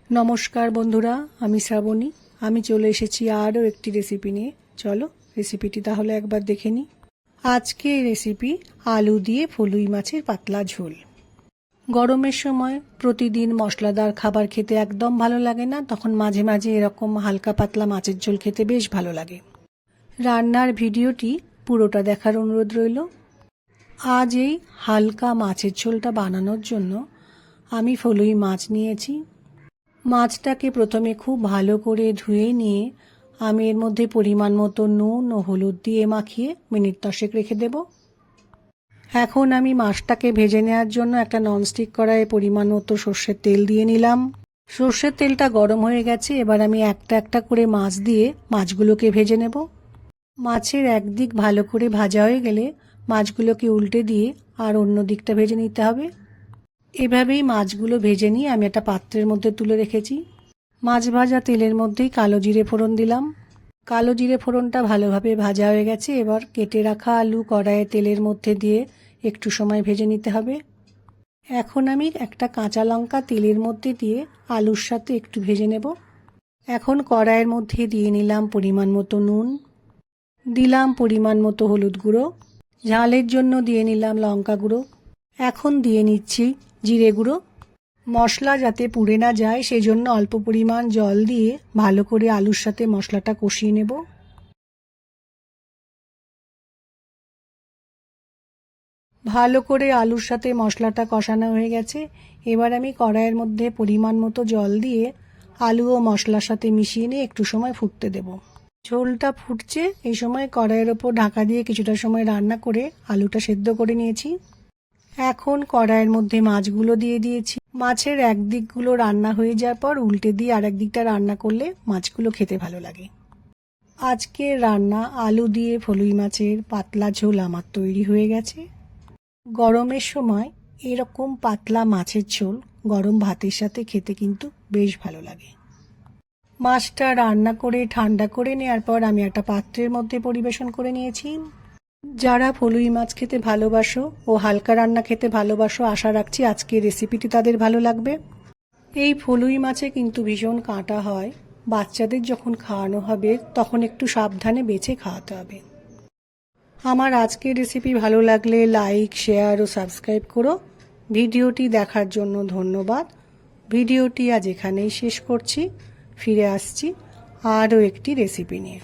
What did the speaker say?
नमस्कार बंधुरा आमी श्रावणी आमी चले एसेছি आरो एकटी रेसिपि निये। चलो रेसिपिटी ताहले एकबार देखे नि। आजके रेसिपि आलू दिए फलुई माछेर पातला झोल। गरमेर समय प्रतिदिन मशलादार खाबार खेते एकदम भालो लागे ना, तखन माझे माझे एरकम हालका पातला माछेर झोल खेते बेश भालो लागे। रान्नार भिडियोटी पुरोटा देखार अनुरोध रइल। आज এই হালকা মাছের ঝোলটা বানানোর জন্য আমি ফলুই মাছ নিয়েছি। মাছটাকে প্রথমে খুব ভালো করে ধুয়ে নিয়ে আমি এর মধ্যে পরিমাণ মতো নুন ও হলুদ দিয়ে মাখিয়ে মিনিট 10 রেখে দেব। এখন আমি মাছটাকে ভেজে নেওয়ার জন্য একটা ননস্টিক কড়াইয়ে পরিমাণ মতো সরষের তেল দিয়ে নিলাম। সরষের তেলটা গরম হয়ে গেছে, এবার আমি একটা একটা করে মাছ দিয়ে মাছগুলোকে ভেজে নেব। মাছের একদিক ভালো করে ভাজা হয়ে গেলে মাছগুলোকে উল্টে দিয়ে আর অন্য দিকটা ভেজে নিতে হবে। এভাবেই মাছগুলো ভেজে নিয়ে আমি একটা পাত্রের মধ্যে তুলে রেখেছি। মাছ ভাজা তেলের মধ্যেই কালো জিরে ফোড়ন দিলাম। কালো জিরে ফোড়নটা ভালোভাবে ভাজা হয়ে গেছে, এবার কেটে রাখা আলু কড়াইয়ে তেলের মধ্যে দিয়ে একটু সময় ভেজে নিতে হবে। এখন আমি একটা কাঁচা লঙ্কা তেলের মধ্যে দিয়ে আলুর সাথে একটু ভেজে নেব। এখন কড়াইয়ের মধ্যে দিয়ে নিলাম পরিমাণ মতো নুন, দিলাম পরিমাণ মতো হলুদ গুঁড়ো, ঝালের জন্য দিয়ে নিলাম লঙ্কা গুঁড়ো। এখন দিয়ে নিচ্ছি জিরে গুঁড়ো। মশলা যাতে পুড়ে না যায় সেজন্য অল্প পরিমাণ জল দিয়ে ভালো করে আলুর সাথে মশলাটা কষিয়ে নেব। ভালো করে আলুর সাথে মশলাটা কষানো হয়ে গেছে, এবার আমি কড়াইয়ের মধ্যে পরিমাণ মতো জল দিয়ে আলু ও মশলার সাথে মিশিয়ে নিয়ে একটু সময় ফুটতে দেব। ঝোলটা ফুটছে, এই সময় কড়াইয়ের ওপর ঢাকা দিয়ে কিছুটা সময় রান্না করে আলুটা সেদ্ধ করে নিয়েছি। এখন কড়াইয়ের মধ্যে মাছগুলো দিয়ে দিয়েছি। মাছের একদিকগুলো রান্না হয়ে যাওয়ার পর উল্টে দিয়ে আরেক দিকটা রান্না করলে মাছগুলো খেতে ভালো লাগে। আজকের রান্না আলু দিয়ে ফলুই মাছের পাতলা ঝোল আমার তৈরি হয়ে গেছে। গরমের সময় এরকম পাতলা মাছের ঝোল গরম ভাতের সাথে খেতে কিন্তু বেশ ভালো লাগে। মাছটা রান্না করে ঠান্ডা করে নেওয়ার পর আমি একটা পাত্রের মধ্যে পরিবেশন করে নিয়েছি। যারা ফলুই মাছ খেতে ভালোবাসো ও হালকা রান্না খেতে ভালোবাসো, আশা রাখছি আজকের রেসিপিটি তাদের ভালো লাগবে। এই ফলুই মাছে কিন্তু ভীষণ কাঁটা হয়, বাচ্চাদের যখন খাওয়ানো হবে তখন একটু সাবধানে বেছে খাওয়াতে হবে। আমার আজকের রেসিপি ভালো লাগলে লাইক, শেয়ার ও সাবস্ক্রাইব করো। ভিডিওটি দেখার জন্য ধন্যবাদ। ভিডিওটি আজ এখানেই শেষ করছি। ফিরে আসছি আরও একটি রেসিপি নিয়ে।